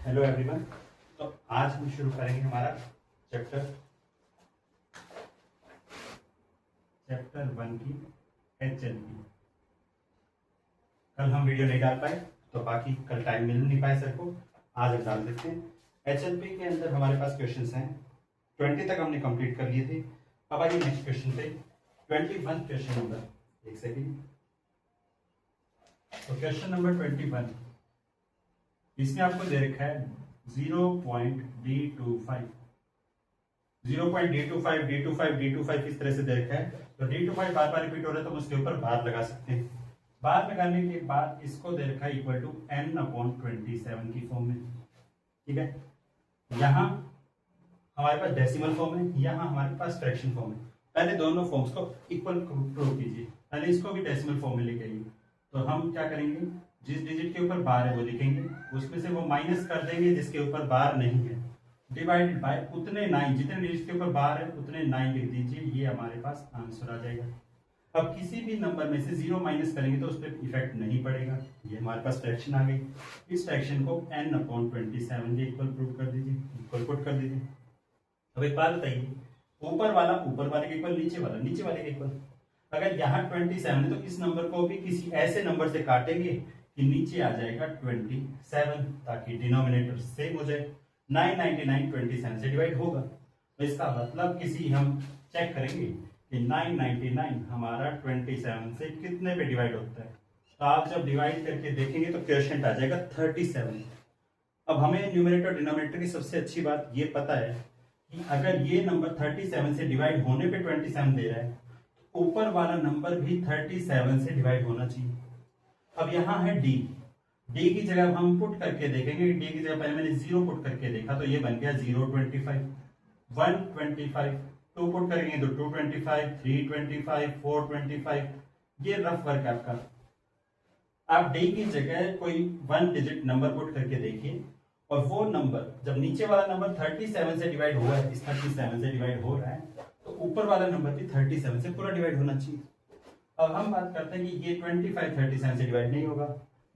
Hello everyone. तो आज हम शुरू करेंगे हमारा चैप्टर 1 की HNP। कल हम वीडियो नहीं डाल पाए तो बाकी कल टाइम मिल नहीं पाए सर को, आज हम डाल देते हैं। HNP के अंदर हमारे पास क्वेश्चंस हैं 20 तक हमने कंप्लीट कर लिए थे। अब आइए नेक्स्ट क्वेश्चन पे 21 क्वेश्चन नंबर। एक सेकेंड। तो क्वेश्चन नंबर 21 इसमें आपको दे रखा है 0.D25 0.D25 इस तरह से दे रखा है। तो D25 बार बार रिपीट हो रहा है तो हम उसके ऊपर बार लगा सकते हैं। बार लगाने के बाद इसको दे रखा है इक्वल टू n/27 की फॉर्म में। ठीक है, यहाँ हमारे पास डेसिमल फॉर्म है, यहाँ हमारे पास फ्रैक्शन फॉर्म है। पहले दोनों फॉर्म्स को इक्वल प्रूव कीजिए। पहले इसको भी डेसिमल फॉर्म में लेके आइए। तो हम क्या करेंगे, जिस डिजिट के ऊपर बार है वो लिखेंगे, उसमें से वो माइनस कर देंगे जिसके ऊपर बार नहीं है, डिवाइडेड बाय उतने 9, जितने डिजिट के ऊपर बार है उतने 9 लिख दीजिए। ये हमारे पास आंसर आ जाएगा। अब किसी भी नंबर में से 0 माइनस करेंगे तो उस पर इफेक्ट नहीं पड़ेगा। ये हमारे पास फ्रैक्शन आ गई। इस फ्रैक्शन को n/27 के इक्वल प्रूव कर दीजिए, इक्वल पुट कर दीजिए। अब एक बात बताइए, ऊपर वाला ऊपर वाले के इक्वल, नीचे वाला नीचे वाले के इक्वल। अगर यहाँ 27 है तो इस नंबर को भी किसी ऐसे नंबर से काटेंगे कि नीचे आ जाएगा 27, ताकि डिनोमिनेटर सेम हो जाए। 999 27 से डिवाइड होगा, तो इसका मतलब किसी हम चेक करेंगे कि 999 हमारा 27 से कितने पे डिवाइड होता है। तो आप जब डिवाइड करके देखेंगे तो क्वोशिएंट आ जाएगा 37। अब हमें न्यूमरेटर डिनोमिनेटर की सबसे अच्छी बात ये पता है कि अगर ये नंबर 37 से डिवाइड होने पे 27 दे रहा है, ऊपर वाला नंबर भी 37 से डिवाइड होना चाहिए। अब यहाँ है डी की जगह हम पुट करके देखेंगे। डी की जगह पहले मैंने 0 पुट करके देखा तो ये बन गया 025, 125, 2 पुट करेंगे तो 225, 325, 425। ये रफ वर्क है आपका। आप डी की जगह कोई 1 डिजिट नंबर पुट करके देखिए, और वो नंबर जब नीचे वाला नंबर 37 से डिवाइड हुआ है, इस 37 से डिवाइड हो रहा है, तो ऊपर वाला नंबर भी 37 से पूरा डिवाइड होना चाहिए। अब हम बात करते हैं कि ये 25 37 से डिवाइड नहीं होगा,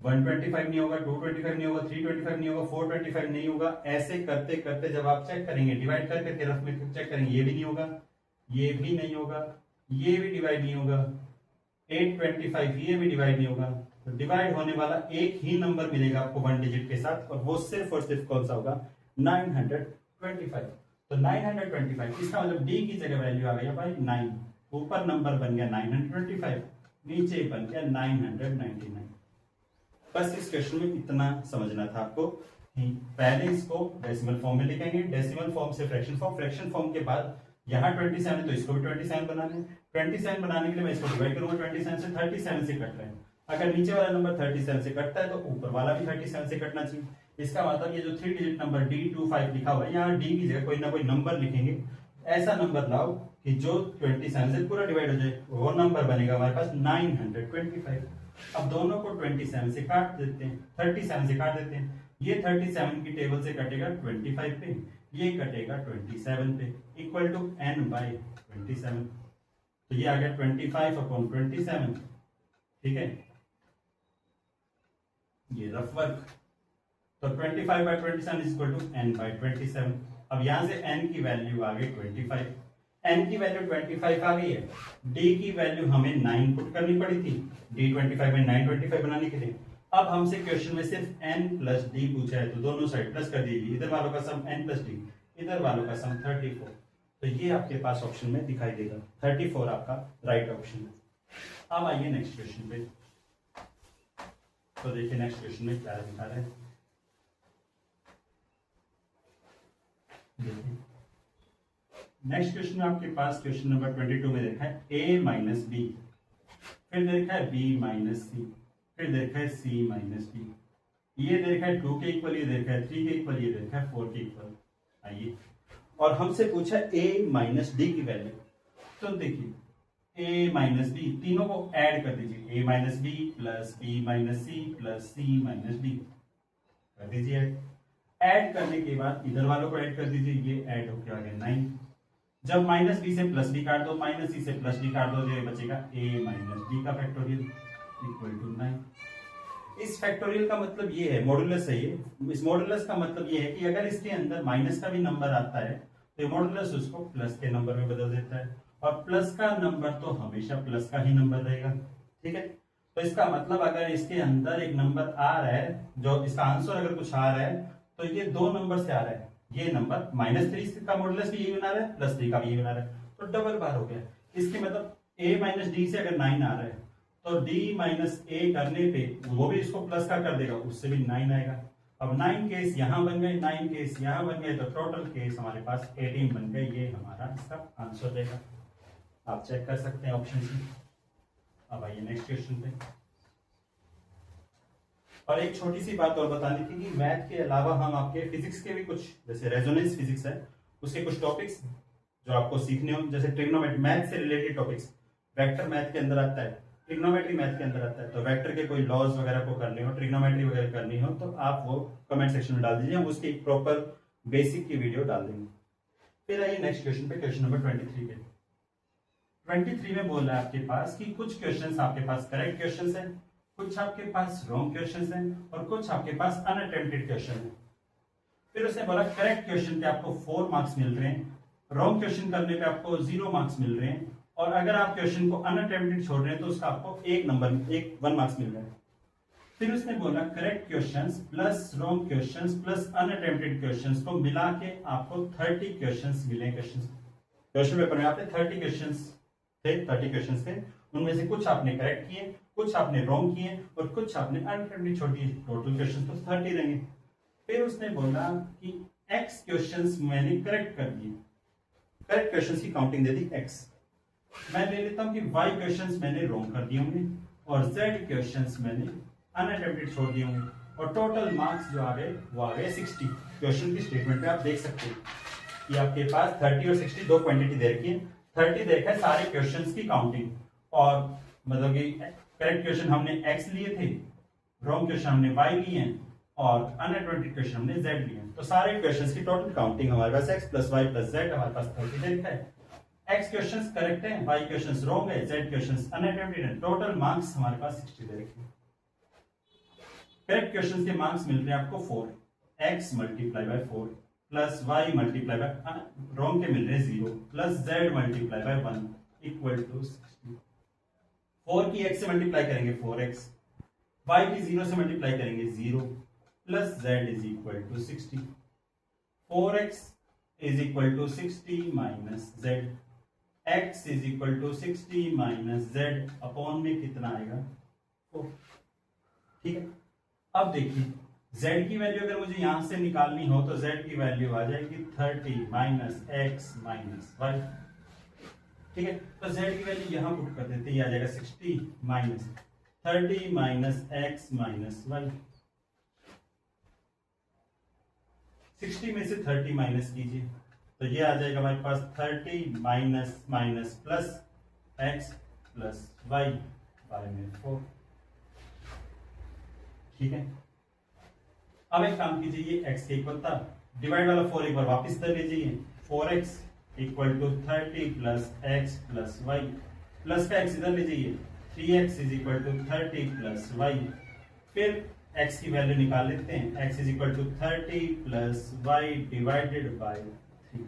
125 नहीं होगा, 225 नहीं होगा, 325 नहीं होगा, 425 नहीं होगा। ऐसे करते करते जब आप चेक करेंगे, डिवाइड कर करके रफ में चेक करेंगे, ये भी नहीं होगा, ये भी नहीं होगा, ये भी डिवाइड नहीं होगा, 825 ये भी डिवाइड नहीं होगा। तो डिवाइड होने वाला एक ही नंबर मिलेगा आपको 1 डिजिट के साथ, और वो सिर्फ और सिर्फ कौन सा होगा, 925। तो 925 इसका मतलब डी की जगह वैल्यू आ गया भाई 9। ऊपर नंबर बन गया 925, नीचे बन गया 999। बस इस क्वेश्चन में इतना समझना था आपको कि पहले इसको डेसिमल फॉर्म में लिखेंगे, डेसिमल फॉर्म से फ्रैक्शन फॉर्म, फ्रैक्शन फॉर्म के बाद यहाँ 27 तो इसको भी 27 बनाने, 27 बनाने के लिए मैं इसको डिवाइड करूंगा 27 से। 37 से कट रहा है, अगर नीचे वाला नंबर 37 से कटता है तो ऊपर वाला भी 37 से कटना चाहिए। इसका मतलब ये जो 3 डिजिट नंबर D25 लिखा हुआ है, यहाँ डी की जगह कोई ना कोई नंबर लिखेंगे। ऐसा नंबर लाओ कि जो 27 से पूरा डिवाइड हो जाए, वो नंबर बनेगा हमारे पास 925। अब दोनों को 27 से काट देते हैं, 37 से काट देते हैं। ये 37 की टेबल से कटेगा 25 पे, ये कटेगा 27 पे, इक्वल टू n/27। तो ये आ गया 25/27। ठीक है, ये रफ वर्क। तो 25/27 इज इक्वल टू n/27। अब यहां से n की वैल्यू आ गई 25, n की वैल्यू 25 आ गई है। d की वैल्यू हमें 9 पुट करनी पड़ी थी, D25 में 925 बनाने के लिए। अब हमसे क्वेश्चन में सिर्फ n प्लस d पूछा है, तो दोनों साइड प्लस कर दीजिए। इधर वालों का सम n प्लस d, इधर वालों का सम 34। तो ये आपके पास ऑप्शन में दिखाई देगा, 34 आपका राइट ऑप्शन है। अब आइए नेक्स्ट क्वेश्चन पे। तो देखिए नेक्स्ट क्वेश्चन में क्या दिखा रहा है। नेक्स्ट क्वेश्चन में आपके पास क्वेश्चन नंबर 22 में देखा है a माइनस बी, फिर देखा है b माइनस सी, फिर देखा है c माइनस d। ये देखा है 2 के इक्वल, ये देखा है 3 के इक्वल, ये देखा है 4 के इक्वल। आइए, और हमसे पूछा है a माइनस डी की वैल्यू। तो देखिए a माइनस बी, तीनों को ऐड कर दीजिए, a minus B plus B minus C plus C minus D कर दीजिए। ऐड करने के बाद इधर वालों को ऐड कर दीजिए, ये ऐड होकर आ गया 9। जब माइनस बी से प्लस बी काट दो, माइनस सी से प्लस डी काट दो, जो बचेगा a माइनस डी का फैक्टोरियल इक्वल टू 9। इस फैक्टोरियल का मतलब ये है, मॉडुलस है ये, इस मॉडुलस का मतलब ये है कि अगर इसके अंदर माइनस का भी नंबर आता है तो ये मॉडुलस उसको प्लस के नंबर में बदल देता है, और प्लस का नंबर तो हमेशा प्लस का ही नंबर रहेगा। ठीक है, तो इसका मतलब अगर इसके अंदर एक नंबर आ रहा है, जो इसका आंसर अगर कुछ आ रहा है तो ये दो नंबर से आ रहा है, ये नंबर -3 का मॉडुलस भी यही बना रहा है, +3 का भी यही बना रहा है, तो डबल बार हो गया। इसके मतलब a माइनस डी से अगर 9 आ रहा है तो d माइनस ए करने पे वो भी इसको प्लस का कर देगा, उससे भी 9 आएगा। अब 9 केस यहाँ बन गए, 9 केस यहाँ बन गए, तो टोटल केस हमारे पास 18 बन गए। ये हमारा इसका आंसर रहेगा, आप चेक कर सकते हैं ऑप्शन सी। अब आइए नेक्स्ट क्वेश्चन पे। और एक छोटी सी बात और बतानी थी कि मैथ के अलावा हम आपके फिजिक्स के भी कुछ, जैसे रेजोनेंस फिजिक्स है, उसके कुछ टॉपिक्स जो आपको सीखने हो, जैसे ट्रिग्नोमेट्री, मैथ से रिलेटेड टॉपिक्स, वेक्टर मैथ के अंदर आता है, ट्रिग्नोमेट्री मैथ के अंदर आता है, तो वेक्टर के कोई लॉज वगैरह को करने हो, ट्रिग्नोमेट्री वगैरह करनी हो, तो आप वो कमेंट सेक्शन में डाल दीजिए, हम उसकी एक प्रॉपर बेसिक की वीडियो डाल देंगे। फिर आइए नेक्स्ट क्वेश्चन पे, क्वेश्चन नंबर 23 पे। 23 में बोल रहा है आपके पास कि कुछ क्वेश्चंस आपके पास करेक्ट क्वेश्चंस हैं, कुछ आपके पास रॉन्ग क्वेश्चंस हैं, और कुछ आपके पास अनअटेम्प्टेड क्वेश्चन है। फिर उसने बोला करेक्ट क्वेश्चन पे आपको 4 मार्क्स मिल रहे हैं, रॉन्ग क्वेश्चन करने पे आपको 0 मार्क्स मिल रहे हैं, और अगर आप क्वेश्चन को अनअटेम्प्टेड छोड़ रहे हैं तो उसका आपको 1 मार्क्स मिल रहा है। फिर उसने बोला correct questions plus wrong questions plus unattempted questions को मिला के आपको 30 क्वेश्चंस मिले। क्वेश्चन पेपर में आपने 30 क्वेश्चंस थे, 30 क्वेश्चंस थे, उनमें से कुछ आपने करेक्ट किए, कुछ आपने रॉन्ग किए, और कुछ आपने अनअटेम्प्टेड छोड़ दिए। टोटल क्वेश्चंस तो 30 रहेंगे। फिर उसने बोला कि x क्वेश्चंस मैंने करेक्ट कर दिए, करेक्ट क्वेश्चंस की काउंटिंग दे दी x। मैं ले लेता हूं कि y क्वेश्चंस मैंने रॉन्ग कर दिए होंगे, और z क्वेश्चंस मैंने अनअटेम्प्टेड छोड़ दिए होंगे, और टोटल मार्क्स जो आ गए वो आ गए 60। क्वेश्चन की स्टेटमेंट पे आप देख सकते हैं कि आपके पास 30 और 60 दो क्वांटिटी दे रखी है। 30 देखा है सारे क्वेश्चंस की काउंटिंग, और मतलब कि करेक्ट क्वेश्चन हमने x लिए थे, रॉन्ग क्वेश्चन हमने y लिए हैं, और अनअटेम्प्टेड क्वेश्चन हमने z लिए हैं। तो सारे क्वेश्चंस की टोटल काउंटिंग हमारे पास x plus y plus z हमारे पास 30 दे रखा है। x क्वेश्चंस करेक्ट है, y क्वेश्चंस रॉन्ग है, z क्वेश्चंस अनअटेम्प्टेड है। टोटल मार्क्स हमारे पास 60 दे रखे हैं। करेक्ट क्वेश्चंस के मार्क्स मिल रहे हैं आपको 4, x multiply by 4 plus y multiply by, wrong के मिल रहे हैं 0, plus z multiply by 1 equal to 60। 4 की x से मल्टीप्लाई करेंगे 4x, y की 0 से मल्टीप्लाई करेंगे 0, plus z is equal to 60। 4x is equal to 60 minus z, x is equal to 60 minus z upon में कितना आएगा 4। ठीक है, अब देखिए z की वैल्यू अगर मुझे यहां से निकालनी हो तो z की वैल्यू आ जाएगी 30 माइनस x माइनस y। ठीक है, तो z की वैल्यू यहां पुट कर देते हैं, ये आ जाएगा 60 minus 30 minus x minus y। 60 में से 30 माइनस कीजिए तो ये आ जाएगा हमारे पास 30 minus minus plus x plus y by में 4। ठीक है, अब एक काम कीजिए, ये x के इक्वल था, डिवाइड वाला 4 एक बार वापस कर लीजिए, 4x equal to 30 plus x plus y, plus का x इधर लीजिए, 3x is equal to 30 plus y। फिर x की वैल्यू निकाल लेते हैं, x is equal to 30 plus y divided by 3।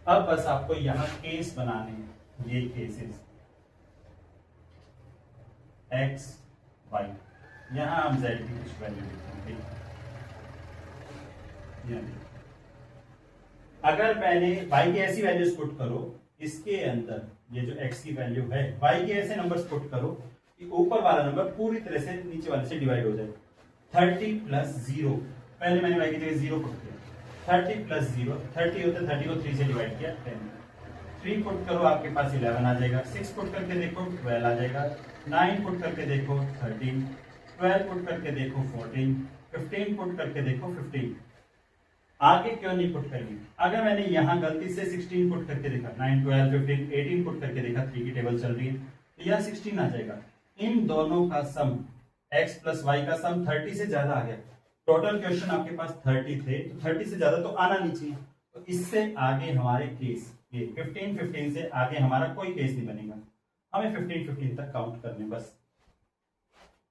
अब बस आपको यहां केस बनाने हैं, ये केसेस x y, यहां हम z की कुछ वैल्यू लिखेंगे। अगर मैंने y की ऐसी वैल्यूज पुट करो, इसके अंदर ये जो x की वैल्यू है, y के ऐसे नंबर्स पुट करो कि ऊपर वाला नंबर पूरी तरह से नीचे वाले से डिवाइड हो जाए। 30 प्लस 0, पहले मैंने y की जगह 0 पुट किया, 30 प्लस 0, 30 होता है, 30 को 3 से डिवाइड किया 10, 3 पुट करो आपके पास 11 आ जाएगा, 6 पुट करके देखो 12 आ जाएगा, 9 पुट करके देखो 13, 12 पुट करके देखो 14, 15 पुट करके देखो 15। आगे क्यों नहीं पुट करनी? अगर मैंने यहां गलती से 16 पुट करके देखा, 9, 12, 15, 18 पुट करके देखा, 3 की टेबल चल रही है, तो यहां 16 आ जाएगा। इन दोनों का सम, x प्लस y का सम 30 से ज्यादा आ गया। टोटल क्वेश्चन आपके पास 30 थे, तो 30 से ज्यादा तो आना नहीं चाहिए। तो इससे आगे हमारे केस, ये 15 से आगे हमारा कोई केस नहीं बनेगा, हमें 15 तक काउंट करने बस।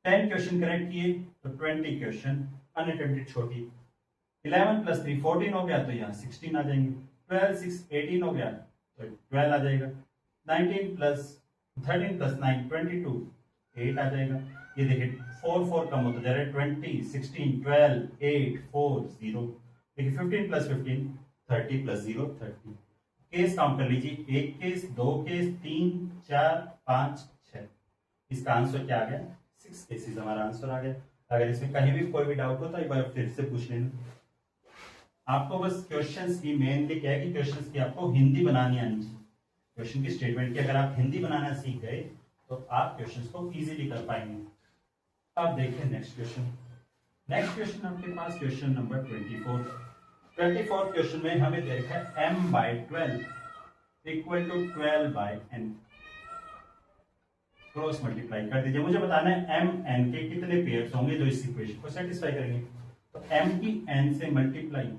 10 क्वेश्चन करेक्ट किए तो 20 क्वेश्चन अनअटेम्प्टेड छोड़ी। 11 प्लस 3 14 हो गया तो यहाँ 16 आ जाएंगे। 12 6 18 हो गया तो 12 आ जाएगा। 19 प्लस 13 प्लस 9 22 8 आ जाएगा। ये देखिए 4 4 कम होता जा रहा है। 20 16 12 8 4 0। देखिए 15 प्लस 15 30 प्लस 0 30। केस काउंट कर लीजिए, एक केस, दो केस, 3 4 5 6। इसका आंसर क्या आ गया? 6 केसेस हमारा आंसर आ गया। अगर इसमें कहीं भी कोई भी डाउट हो तो एक बार फिर से पूछ लेना। आपको बस क्वेश्चंस की मेनली क्या है कि क्वेश्चंस की आपको हिंदी बनानी आनी चाहिए। क्वेश्चन की स्टेटमेंट की अगर आप हिंदी बनाना सीख गए तो आप क्वेश्चंस को इजीली कर पाएंगे। अब देखिए नेक्स्ट क्वेश्चन। नेक्स्ट क्वेश्चन आपके पास क्वेश्चन नंबर 24। 24 क्वेश्चन में हमें दे रखा है m by 12 equal to 12 by n। Cross multiply कर दीजिए। मुझे बताना है m n के कितने पेयर्स होंगे जो इस इक्वेशन को सेटिस्फाई करेंगे। तो m की n से मल्टीप्लाई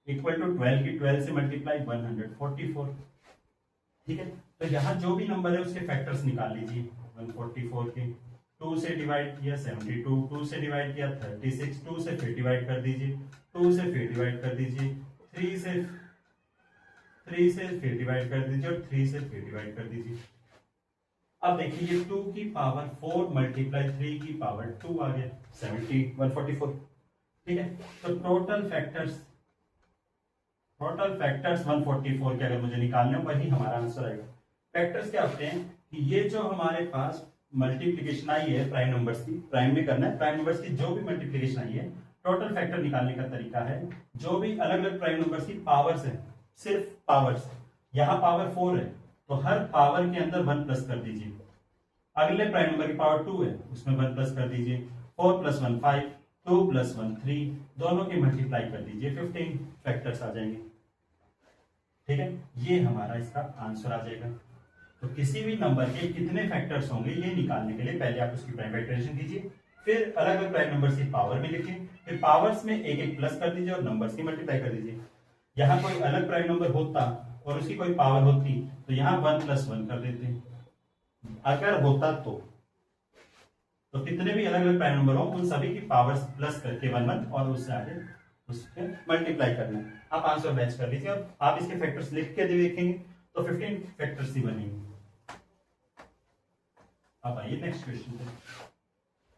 इक्वल टू 12 की 12 से मल्टीप्लाई 144। ठीक है, तो यहाँ जो भी नंबर है उसके फैक्टर्स निकाल लीजिए। 144 के 2 से डिवाइड किया 72, 2 से डिवाइड किया 36, 2 से फिर डिवाइड कर दीजिए, 2 से फिर डिवाइड कर दीजिए, 3 से फिर डिवाइड कर दीजिए और 3 से फिर डिवाइड कर दीजिए। अब देखिए ये 2 की पावर 4 मल्टीप्लाई 3 की पावर 2 आ गया 144। ठीक है, तो टोटल फैक्टर्स 144 के अगर मुझे निकालने हो वही हमारा आंसर आएगा। फैक्टर्स क्या होते हैं कि ये जो हमारे पास मल्टीप्लिकेशन आई है प्राइम नंबर्स की, प्राइम में करना है, प्राइम नंबर्स की जो भी मल्टीप्लिकेशन आई है, टोटल फैक्टर निकालने का तरीका है जो भी अलग अलग प्राइम नंबर्स की पावर्स है, सिर्फ पावर्स। यहाँ पावर 4 है तो हर पावर के अंदर 1 प्लस कर दीजिए। अगले प्राइम नंबर की पावर 2 है उसमें 1 प्लस कर दीजिए। 4 प्लस 1 5, 2 प्लस 1 3, दोनों की मल्टीप्लाई कर दीजिए, 15 फैक्टर्स आ जाएंगे। ठीक है, ये हमारा इसका आंसर आ जाएगा। तो किसी भी नंबर के कितने फैक्टर्स होंगे ये निकालने के लिए पहले आप उसकी प्राइम फैक्टराइजेशन कीजिए, फिर अलग अलग प्राइम नंबर्स की पावर में लिखिए, फिर पावर्स में एक एक प्लस कर दीजिए और नंबर्स की मल्टीप्लाई कर दीजिए। यहाँ कोई अलग प्राइम नंबर होता और उसकी कोई पावर होती तो यहाँ 1 प्लस 1 कर देते अगर होता तो कितने भी अलग अलग प्राइम नंबर हो उन सभी की पावर्स प्लस करके 1 1 और उससे आगे उसके मल्टीप्लाई करना है। आप आंसर मैच कर लीजिए और आप इसके फैक्टर्स लिख के देखेंगे तो 15 फैक्टर्स ही बनेंगे। अब आइए नेक्स्ट क्वेश्चन पे।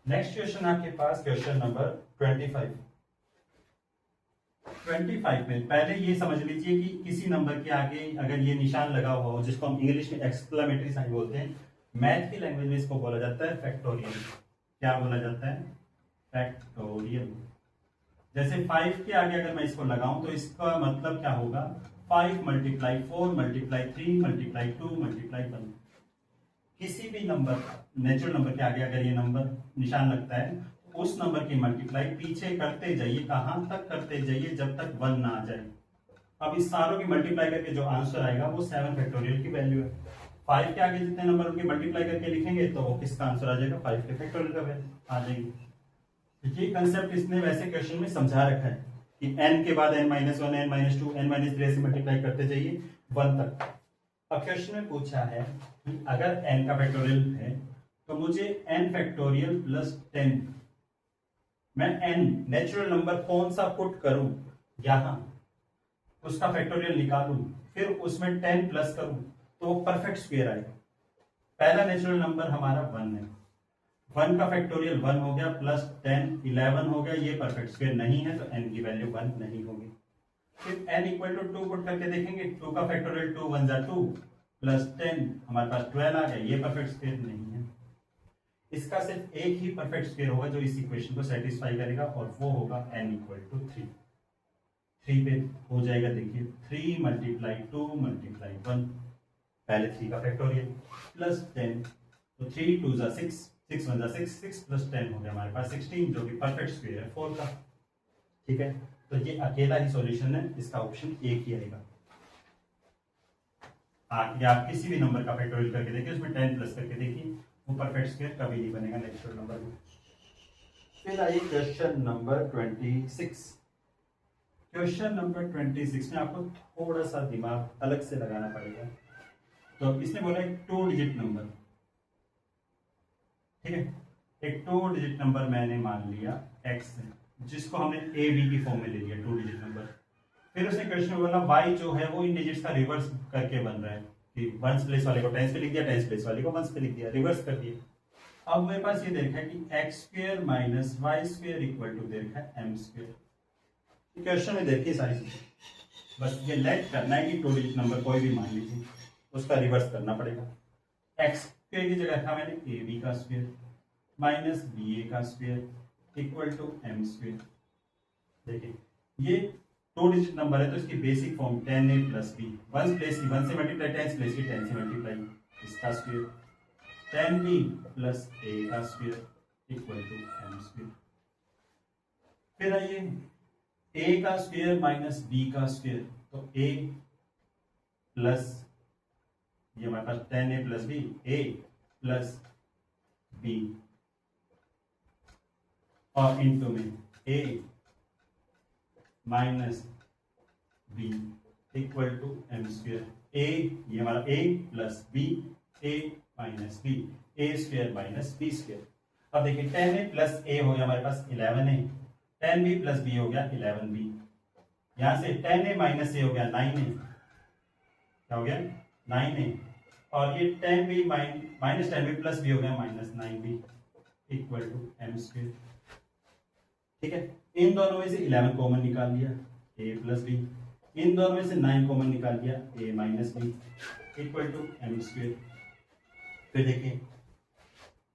नेक्स्ट क्वेश्चन आपके पास क्वेश्चन नंबर 25। 25 में पहले ये समझ लीजिए कि किसी नंबर के आगे अगर ये निशान लगा हुआ हो जिसको हम इंग्लिश में एक्सक्लेमेटरी साइन बोलते हैं, मैथ की लैंग्वेज में इसको बोला जाता है फैक्टोरियल। क्या बोला जाता है? फैक्टोरियल। जैसे 5 के आगे अगर मैं इसको लगाऊं तो इसका मतलब क्या होगा? 5 मल्टीप्लाई 4 मल्टीप्लाई 3 मल्टीप्लाई 2 मल्टीप्लाई 1। किसी भी नंबर नेचुरल नंबर के आगे अगर ये नंबर निशान लगता है तो उस नंबर की मल्टीप्लाई पीछे करते जाइए, कहां तक करते जाइए जब तक 1 ना आ जाए। अब इस सारों की मल्टीप्लाई करके जो आंसर आएगा वो 7 फैक्टोरियल की वैल्यू है। 5 के आगे जितने नंबर उनकी मल्टीप्लाई करके लिखेंगे तो वो किसका आंसर आ जाएगा? 5 के फैक्टोरियल का वैल्यू आ जाएगी। ये कंसेप्ट इसने वैसे क्वेश्चन में समझा रखा है कि n के बाद n-1, n-2, n-3 से मल्टीप्लाई करते जाइए 1 तक। अब क्वेश्चन में पूछा है कि अगर n का फैक्टोरियल है तो मुझे n फैक्टोरियल प्लस 10, मैं n नेचुरल नंबर कौन सा पुट करूं यहां, उसका फैक्टोरियल निकालूं, फिर उसमें 10 प्लस करूं तो वो परफेक्ट स्क्वायर आएगा। पहला नेचुरल नंबर हमारा 1 है, 1 का फैक्टोरियल 1 हो गया प्लस 10 11 हो गया, ये परफेक्ट स्क्वायर नहीं है तो n की वैल्यू 1 नहीं होगी। फिर n इक्वल टू 2 पुट करके देखेंगे, 2 का फैक्टोरियल 2 1 जा 2 प्लस 10 हमारे पास 12 आ गया, ये परफेक्ट स्क्वायर नहीं है। इसका सिर्फ एक ही परफेक्ट स्क्वायर होगा जो इस इक्वेशन को सेटिस्फाई करेगा और वो होगा n इक्वल टू 3। 3 पे हो जाएगा, देखिए 3 मल्टीप्लाई 2 मल्टीप्लाई 1, पहले 3 का फैक्टोरियल प्लस 10, तो 3 2 जा 6, 6 1 जा 6, 6 प्लस 10 हो गया हमारे पास 16 जो कि परफेक्ट स्क्वायर है 4 का। ठीक है, तो ये अकेला ही सॉल्यूशन है, इसका ऑप्शन एक ही आएगा। आप किसी भी नंबर का फैक्टोरियल करके देखिए, उसमें 10 प्लस करके देखिए, वो परफेक्ट स्क्वायर कभी नहीं बनेगा नेचुरल नंबर में। फिर आइए क्वेश्चन नंबर 26। क्वेश्चन नंबर 26 में आपको थोड़ा सा दिमाग अलग से लगाना पड़ेगा। तो इसने बोला एक 2 डिजिट नंबर, ठीक है, एक 2 डिजिट नंबर मैंने मान लिया x है, जिसको हमने ए बी की फॉर्म में ले लिया 2 डिजिट नंबर। फिर उसने क्वेश्चन में बोला y जो है वो इन डिजिट्स का रिवर्स करके बन रहा है कि वंस प्लेस वाले को टेंस पे लिख दिया, टेंस प्लेस वाले को वंस पे लिख दिया, रिवर्स कर दिया। अब मेरे पास ये देखा है कि X square minus Y square equal to देखा है एम स्क्वायर। क्वेश्चन में देखिए सारी चीजें, बस ये लेट करना है कि 2 डिजिट नंबर कोई भी मान लीजिए, उसका रिवर्स करना पड़ेगा। एक्स स्क्वायर की जगह था मैंने ए बी का स्क्वायर माइनस बी ए का square equal to M square. देखिए ये 2 डिजिट नंबर है तो इसकी basic form 10a plus B, one place की 1 से मल्टीप्लाई, 10 प्लेस की 10 से मल्टीप्लाई, इसका स्क्वायर 10b प्लस a का square equal to m square. फिर आइए a का स्क्वायर माइनस b का स्क्वायर, तो a प्लस ये हमारे पास 10a plus b, a plus b और इनटू में a minus B equal to M square. A ये हमारा a plus B, a minus B, A square minus B square. अब देखिए 10a प्लस a हो गया हमारे पास 11a, 10b प्लस b हो गया 11b, यहां से 10a माइनस a हो गया 9a, क्या हो गया 9a, और ये 10b minus 10b plus b हो गया minus 9b equal to M square. ठीक है, इन दोनों में से 11 कॉमन निकाल लिया a प्लस बी, इन दोनों में से 9 कॉमन निकाल लिया a minus B equal to M square. फिर देखिए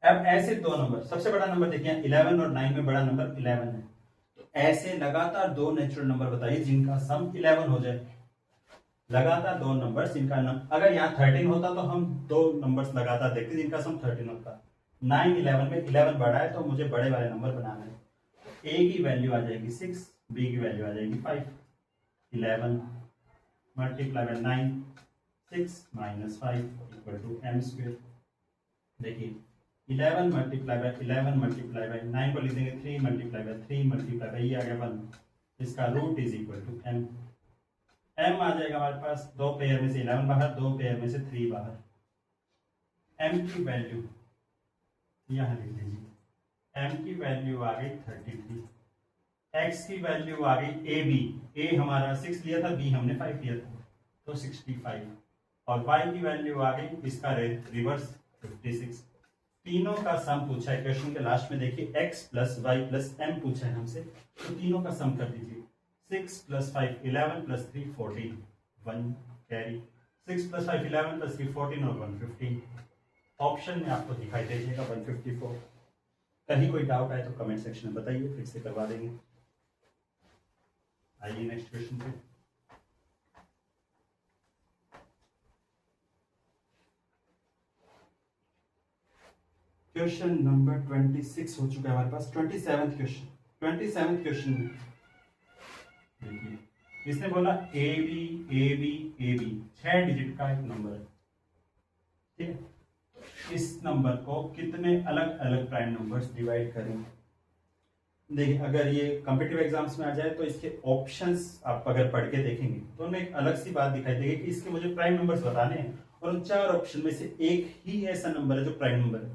अब ऐसे दो नंबर, सबसे बड़ा नंबर देखिए 11 और 9 में बड़ा नंबर 11 है, तो ऐसे लगातार दो नेचुरल नंबर बताइए जिनका सम 11 हो जाए। लगातार दो नंबर्स जिनका अगर यहाँ 13 होता तो हम दो नंबर्स लगातार देखते जिनका सम 13 होता। 9 11 में 11 बड़ा है तो मुझे बड़े वाले नंबर बनाना है। a की वैल्यू आ जाएगी 6, b की वैल्यू आ जाएगी 5, 11 multiply by 9, 6 minus 5 equal to M square. देखिए 11 मल्टीप्लाई बाय 11 मल्टीप्लाई बाय 9 को लिख देंगे 3 मल्टीप्लाई बाय 3 मल्टीप्लाई बाय ये आ गया 1, इसका root is equal to m। m आ जाएगा हमारे पास, दो पेयर में से 11 बाहर, दो पेयर में से 3 बाहर। m की वैल्यू यहाँ लिख दीजिए, m की वैल्यू आ गई 33, x की वैल्यू आ गई a b, a हमारा 6 लिया था, b हमने 5 लिया था तो 65, और y की वैल्यू आ गई इसका रिवर्स 56। तीनों का सम पूछा है क्वेश्चन के लास्ट में, देखिए x plus Y plus m पूछा है हमसे, तो तीनों का सम कर दीजिए। 6 plus 5 11 plus 3 14, 1 carry, 6 plus 5 11 plus 3 14 और 1 15। ऑप्शन में आपको दिखाई दीजिएगा 154। कहीं कोई डाउट आए तो कमेंट सेक्शन में बताइए, फिर से करवा देंगे। आइए नेक्स्ट क्वेश्चन पे। क्वेश्चन नंबर 26 हो चुका है हमारे पास। 27th क्वेश्चन, 27th क्वेश्चन में देखिए इसने बोला A B A B A B 6 digit का एक नंबर है, ठीक है। इस नंबर को कितने अलग अलग प्राइम नंबर्स डिवाइड करें। देखिए अगर ये कॉम्पिटिटिव एग्जाम्स में आ जाए तो इसके ऑप्शंस आप अगर पढ़ के देखेंगे तो उनमें एक अलग सी बात दिखाई देगी कि इसके मुझे प्राइम नंबर्स बताने हैं, और उन 4 ऑप्शन में से एक ही ऐसा नंबर है जो प्राइम नंबर है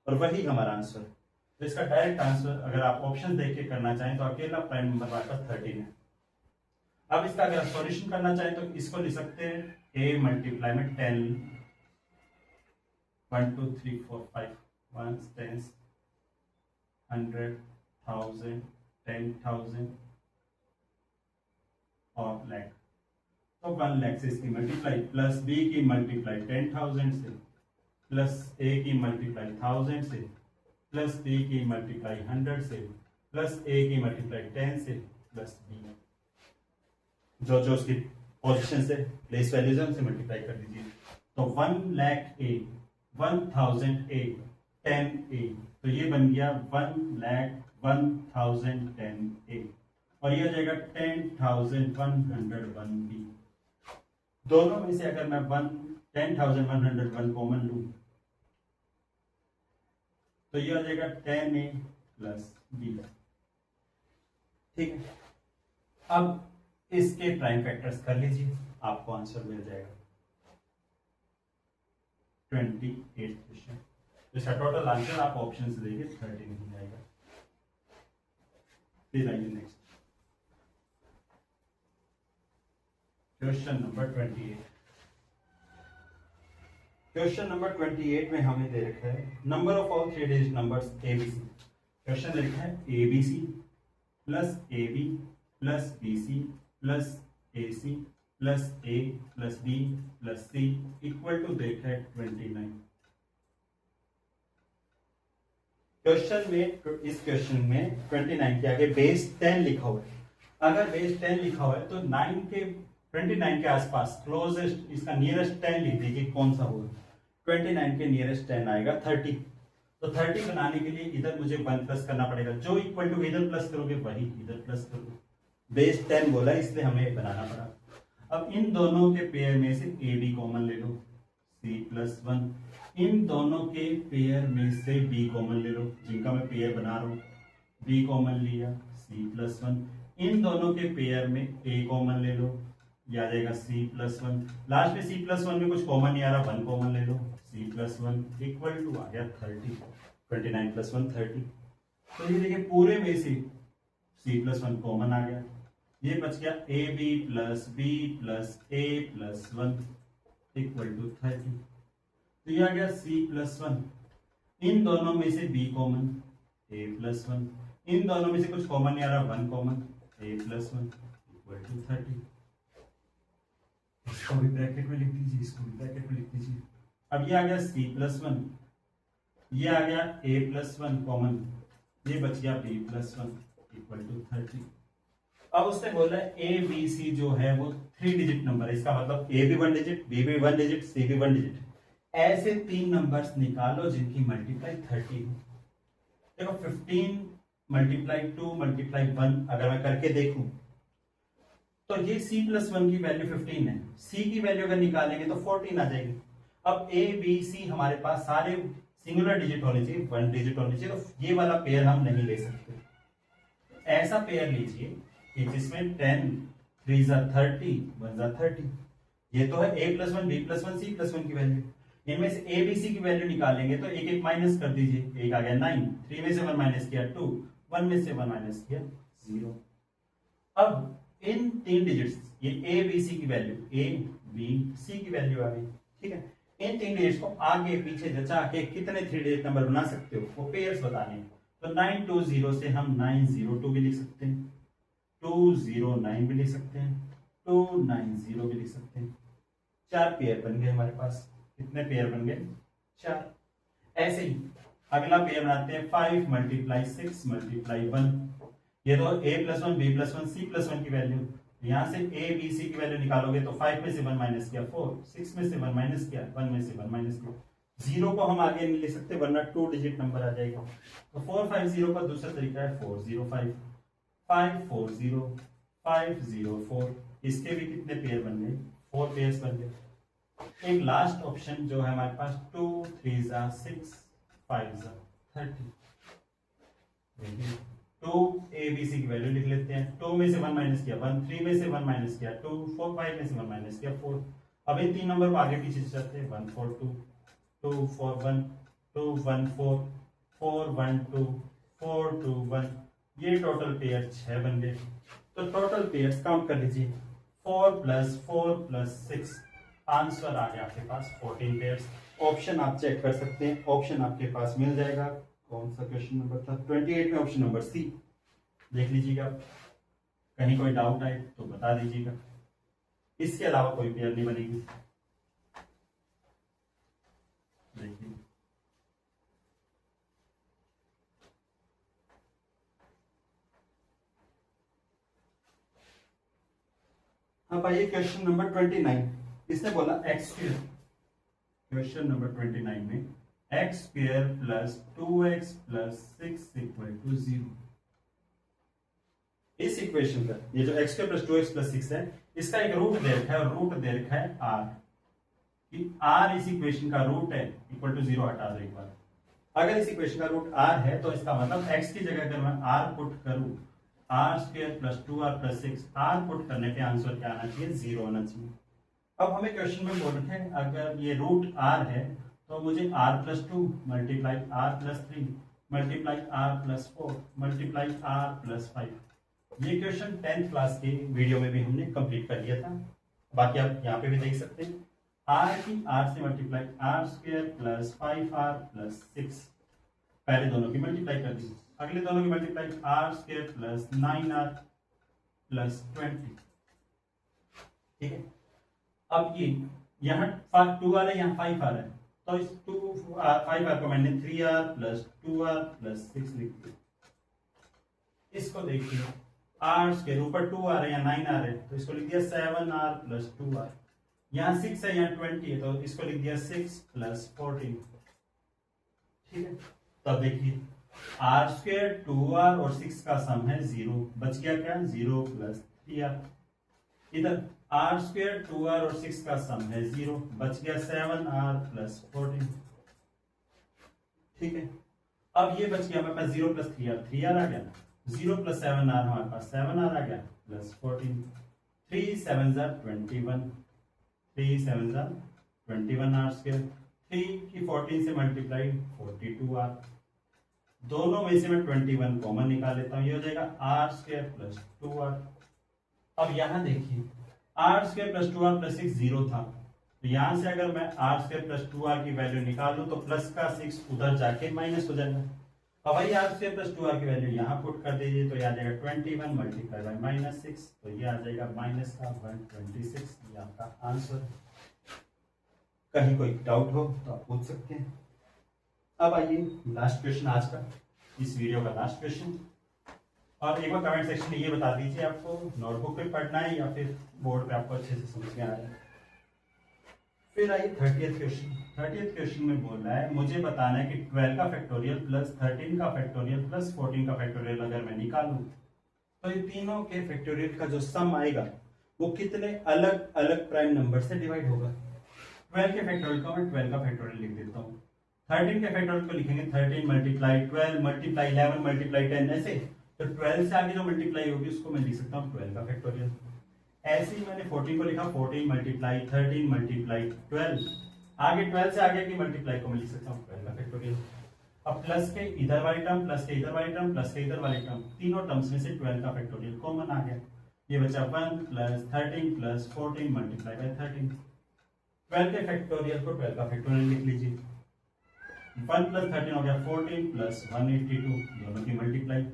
और वही हमारा आंसर है। तो इसका डायरेक्ट आंसर अगर आप ऑप्शन देख के करना चाहें तो अकेला प्राइम नंबर हमारे पास 13 है। अब इसका अगर आप सॉल्यूशन करना चाहें तो इसको लिख सकते हैं a मल्टीप्लाई में 10, 1 2 3 4 5 1 10 100 1000 10,000 और लाख, तो 1 लाख से इसकी मल्टीप्लाई प्लस b की मल्टीप्लाई 10,000 से प्लस a की मल्टीप्लाई 1000 से प्लस b की मल्टीप्लाई 100 से प्लस a की मल्टीप्लाई 10 से प्लस b जो जो उसकी पोजीशन से प्लेस वैल्यूज है उनसे मल्टीप्लाई कर दीजिए। तो 1 लाख a 1000 a 10 a, तो ये बन गया 1 लाख 1010 a, और ये आ जाएगा 10,101 b। दोनों में से अगर मैं 10,101 कॉमन लूं तो ये आ जाएगा 10a प्लस b, ठीक है। अब इसके प्राइम फैक्टर्स कर लीजिए, आपको आंसर मिल जाएगा 28 क्वेश्चन। तो इसका टोटल आंसर आप ऑप्शन से देखिए 13 हो जाएगा। फिर आइए next question number 28। Question number 28 में हमें दे रखा है number of all 3 digit numbers ABC. Question दे रखा है ABC plus AB plus BC plus AC plus A plus B plus C equal to दे रखा है 29। क्वेश्चन में इस क्वेश्चन में 29 के आगे बेस 10 लिखा हुआ है। अगर बेस 10 लिखा हुआ है तो 9 के 29 के आसपास क्लोजेस्ट इसका नियरेस्ट 10 लिख दीजिए कौन सा होगा। 29 के नियरेस्ट 10 आएगा 30। तो 30 बनाने के लिए इधर मुझे 1 प्लस करना पड़ेगा, जो इक्वल टू इधर प्लस करोगे वही इधर प्लस करोगे। बेस 10 बोला इसलिए हमें बनाना पड़ा। अब इन दोनों के पेयर में से ए बी कॉमन ले लो, सी प्लस 1। इन दोनों के पेयर में से बी कॉमन ले लो, जिनका मैं पेयर बना रहा हूँ। बी कॉमन लिया, सी प्लस 1। इन दोनों के पेयर में ए कॉमन ले लो, ये आ जाएगा सी प्लस 1। लास्ट में सी प्लस 1 में कुछ कॉमन नहीं आ रहा, 1 कॉमन ले लो, सी प्लस 1 इक्वल टू आ गया 30। 29 प्लस 1 30। तो ये देखिए पूरे में से सी प्लस 1 कॉमन आ गया, ये बच गया A B plus A plus 1 equal to 30। तो ये आ गया सी प्लस 1। इन दोनों में से बी कॉमन, ए प्लस 1। इन दोनों में से कुछ कॉमन नहीं आ रहा, 1 common, A plus 1 equal to 30। इसको भी ब्रैकेट में लिख दीजिए, इसको भी ब्रैकेट में लिख दीजिए। अब ये आ गया सी प्लस 1, ये आ गया ए प्लस 1 कॉमन, ये बच गया बी प्लस 1 इक्वल टू 30। अब उसने बोला ए बी सी जो है वो 3 डिजिट नंबर है। इसका मतलब ए भी 1 डिजिट, बी भी 1 डिजिट, सी भी 1 डिजिट। ऐसे 3 नंबर्स निकालो जिनकी मल्टीप्लाई 30 हो। देखो 15 मल्टीप्लाई 2 मल्टीप्लाई 1 अगर मैं करके देखूं तो ये सी प्लस 1 की वैल्यू 15 है, सी की वैल्यू अगर निकालेंगे तो 14 आ जाएगी। अब ए बी सी हमारे पास सारे सिंगुलर डिजिट होने चाहिए, 1 डिजिट होने चाहिए, तो ये वाला पेयर हम नहीं ले सकते। ऐसा पेयर लीजिए कि जिसमें 10 3 जा 30 1 जा 30। ये तो है a plus 1 b plus 1 c plus 1 की वैल्यू। इनमें से a b c की वैल्यू निकालेंगे तो एक एक माइनस कर दीजिए। एक आ गया 9, 3 में से 1 माइनस किया 2, 1 में से 1 माइनस किया 0। अब इन 3 डिजिट्स ये a b c की वैल्यू a b c की वैल्यू आ गई, ठीक है। इन 3 डिजिट्स को आगे पीछे जचा के कितने 3 डिजिट नंबर बना सकते हो वो पेयर्स बताने हैं। तो 920 से हम 902 भी लिख सकते हैं, 209 भी लिख सकते हैं, 290 भी लिख सकते हैं। 4 पेयर बन गए हमारे पास। कितने पेयर बन गए? 4। ऐसे ही अगला पेयर बनाते हैं 5 मल्टीप्लाई 6 मल्टीप्लाई 1। ये तो a plus 1 b plus 1 c plus 1 की वैल्यू। यहां से a b c की वैल्यू निकालोगे तो 5 में से 1 माइनस किया 4, 6 में से 1 माइनस किया 1 में से 1 माइनस किया। 0 को हम आगे नहीं ले सकते वरना 2 डिजिट नंबर आ जाएगा। तो 450 का दूसरा तरीका है 405, 540 504। इसके भी कितने पेयर बन गए? 4 पेयर्स बन गए। एक लास्ट ऑप्शन जो है हमारे पास 2 3 जा 6 5 जा 30। देखिए 2 a b c की वैल्यू लिख लेते हैं। 2 में से 1 माइनस किया 1, 3 में से 1 माइनस किया 2, 4 5 में से 1 माइनस किया 4। अब इन 3 नंबर को आगे पीछे चलते हैं। 1 4 2 2 4 1 2 1 4 4 1 2 4 2 1। ये टोटल पेयर 6 बन गए। तो टोटल पेयर्स काउंट कर लीजिए, 4 प्लस 6 आंसर आ गया आपके पास 14 पेयर्स। ऑप्शन आप चेक कर सकते हैं, ऑप्शन आपके पास मिल जाएगा। कौन सा क्वेश्चन नंबर था? 28 में ऑप्शन नंबर सी। देख लीजिएगा, कहीं कोई डाउट आए तो बता दीजिएगा। इसके अलावा कोई पेयर नहीं बनेगी। देखिए अब आइए क्वेश्चन नंबर 29। इसने बोला एक्स स्क्वायर, क्वेश्चन नंबर 29 में X square plus 2x plus 6 equal to 0। इस इक्वेशन का ये जो x square plus 2x plus 6 है, इसका एक रूट दे रखा है और रूट दे रखा है r। कि r इस इक्वेशन का रूट है इक्वल टू 0 हटा दो एक बार। अगर इस इक्वेशन का रूट r है तो इसका मतलब x की जगह अगर मैं r पुट करूं, R square plus 2r plus 6, r put करने पे आंसर क्या आना चाहिए? 0 आना चाहिए। अब हमें क्वेश्चन में बोल रखे हैं अगर ये रूट r है तो मुझे r plus 2 multiply r plus 3 multiply r plus 4 multiply r plus 5। ये क्वेश्चन 10th क्लास के वीडियो में भी हमने कंप्लीट कर लिया था, बाकी आप यहाँ पे भी देख सकते हैं। r की r से multiply r square plus 5r plus 6, पहले दोनों की मल्टीप्लाई कर दी, अगले दोनों की multiply r square plus 9r plus 20। ठीक है, अब ये यहाँ 2 आ रहा है, यहाँ 5 आ रहा है, तो इस 5r को मैंने 3r प्लस 2r प्लस 6 लिख दिया। इसको देखिए, r स्क्वायर ऊपर 2 आ रहा है, यहाँ 9 आ रहा है, तो इसको लिख दिया 7r प्लस 2r। यहाँ 6 है, यहाँ 20 है, तो इसको लिख दिया 6 प्लस 14। ठीक है, तब देखिए r स्क्वायर 2r और 6 का सम है 0, बच गया क्या 0 प्लस 3r। इधर r स्क्वायर 2r और 6 का सम है 0, बच गया 7r प्लस 14। ठीक है, अब ये बच गया हमारे पास 0 प्लस 3r आ गया, 0 प्लस 7r हमारे पास 7r आ गया प्लस 14। 3 7 21, 3 7 21r स्क्वायर, 3 की 14 से मल्टीप्लाई 42r, दोनों में से मैं 21 कॉमन निकाल लेता हूँ, ये हो जाएगा r स्क्वायर प्लस 2r। अब यहाँ देखिए r square plus 2r plus 6 0 था, तो यहाँ से अगर मैं r स्क्वायर प्लस 2r की वैल्यू निकालूं तो प्लस का 6 उधर जाके माइनस हो जाएगा। अब वही r स्क्वायर प्लस 2r की वैल्यू यहाँ पुट कर दीजिए, तो ये आ जाएगा 21 मल्टीप्लाई बाई माइनस 6, तो ये आ जाएगा माइनस का 126। ये आपका आंसर। कहीं कोई डाउट हो तो आप पूछ सकते हैं। अब आइए लास्ट क्वेश्चन, आज का इस वीडियो का लास्ट क्वेश्चन, और एक बार कमेंट सेक्शन में ये बता दीजिए आपको नोटबुक पे पढ़ना है या फिर बोर्ड पे आपको अच्छे से समझ में आ रहा है। फिर आइए 30th क्वेश्चन। 30th क्वेश्चन में बोल रहा है मुझे बताना है कि 12 का फैक्टोरियल प्लस 13 का फैक्टोरियल प्लस 14 का फैक्टोरियल अगर मैं निकालूं तो ये तीनों के फैक्टोरियल का जो सम आएगा वो कितने अलग अलग प्राइम नंबर से डिवाइड होगा। 12 के फैक्टोरियल को मैं 12 का फैक्टोरियल लिख देता हूँ, 13 के फैक्टोरियल को लिखेंगे 13 मल्टीप्लाई 12 मल्टीप्लाई 11 मल्टीप्लाई 10, ऐसे। तो 12 से आगे जो मल्टीप्लाई होगी उसको मैं लिख सकता हूँ 12 का फैक्टोरियल। ऐसे ही मैंने 14 को लिखा 14 मल्टीप्लाई 13 मल्टीप्लाई 12, आगे 12 से आगे की मल्टीप्लाई को मैं लिख सकता हूँ 12 का फैक्टोरियल। अब प्लस के इधर वाली टर्म, प्लस के इधर वाली टर्म, प्लस के इधर वाली टर्म, तीनों टर्म्स में से 12 का फैक्टोरियल कॉमन आ गया। ये बचा 1 प्लस 13 प्लस 14 मल्टीप्लाई बाई 13। 12 के फैक्टोरियल को 12 का फैक्टोरियल लिख लीजिए। 1 प्लस 13 हो गया 14 प्लस 182, दोनों की मल्टीप्लाई।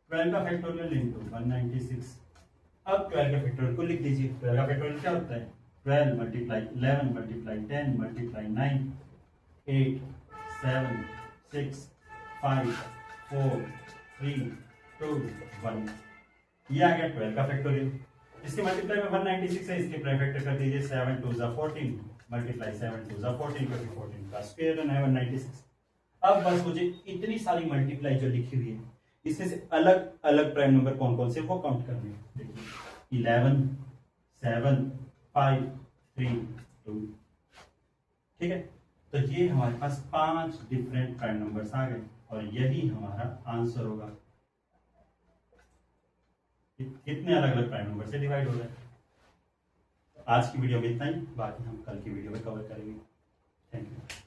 12 का फैक्टोरियल इंटू 196। अब 12 के फैक्टोरियल को लिख दीजिए। 12 का फैक्टोरियल क्या होता है 12 मल्टीप्लाई 11 मल्टीप्लाई 10 मल्टीप्लाई 9, 8 7 6 5 4 3 2 1। ये आ गया 12 का फैक्टोरियल। इसके मल्टीप्लाई में 196 है, इसके प्राइम फैक्टर कर दीजिए 7 2 14 मल्टीप्लाई 7 2 14 क्योंकि 14 का स्क्वायर है 196। अब बस मुझे इतनी सारी मल्टीप्लाई जो लिखी हुई है इसमें से अलग अलग प्राइम नंबर कौन कौन से वो काउंट करने हैं। देखिए 11 7 5 3 2। ठीक है, तो ये हमारे पास 5 डिफरेंट प्राइम नंबर्स आ गए और यही हमारा आंसर होगा। कितने अलग अलग प्राइम नंबर से डिवाइड हो रहा है। आज की वीडियो में इतना ही, बाकी हम कल की वीडियो में कवर करेंगे। Thank you.